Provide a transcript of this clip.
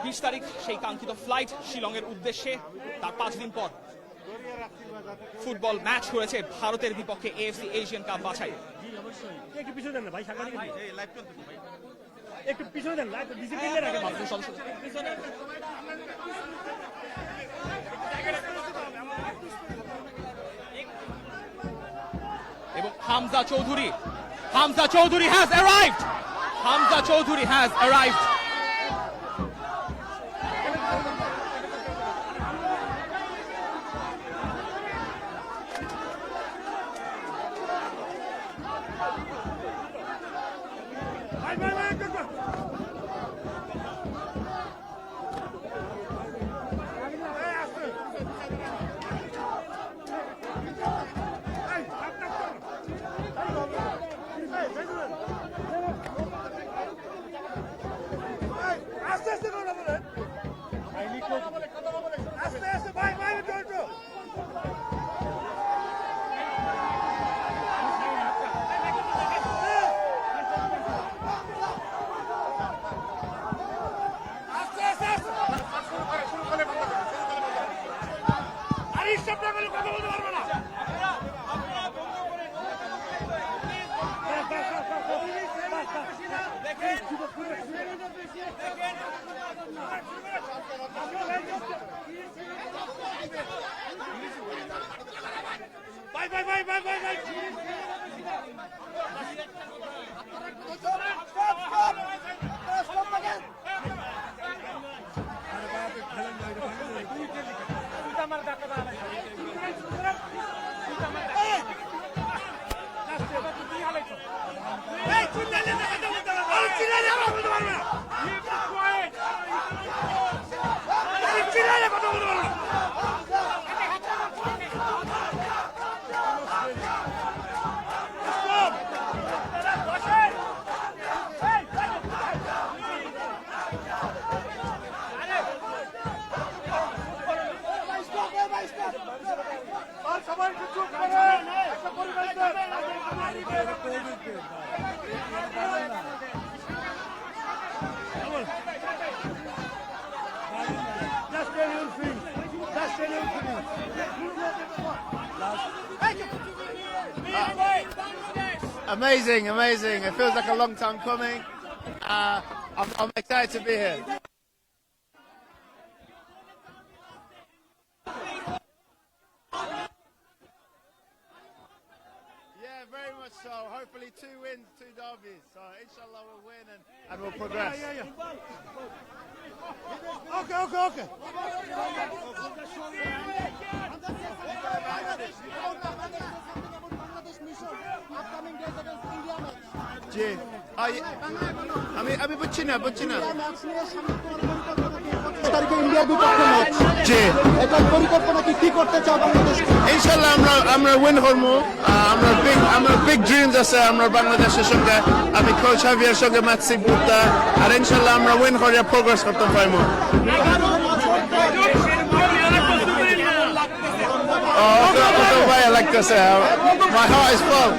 20 তারিখ সেই কাঙ্ক্ষিত ফ্লাইট শিলংয়ের উদ্দেশ্যে। তার 5 দিন পর ফুটবল ম্যাচ হয়েছে ভারতের বিপক্ষে এএফসি এশিয়ান কাপ বাছাই। একটু পিছনে দেন না ভাই, একটু পিছনে দেন না, ডিসিপ্লিনে রাখেন সদস্য এবং Hamza Chowdhury has arrived. Hamza Choudhury has arrived. Amazing. It feels like a long time coming. I'm excited to be here. Yeah, very much so. Hopefully 2 wins, 2 derbies. So inshallah we'll win and we'll progress. Okay. জি আমি বুঝছি না ইন্ডিয়ার বিপক্ষে match, জি এটার পরিকল্পনা কি করতে চাও বাংলাদেশ? ইনশাআল্লাহ আমরা উইন করবো। আমরা বিগ ড্রিমস আছে আমরা বাংলাদেশের সঙ্গে। আমি কোচ হাভিয়ার সঙ্গে ম্যাচ শিখবো আর ইনশাআল্লাহ আমরা উইন করে প্রোগ্রেস করতে পারবো। ভাই লাগতেছে, my heart is full.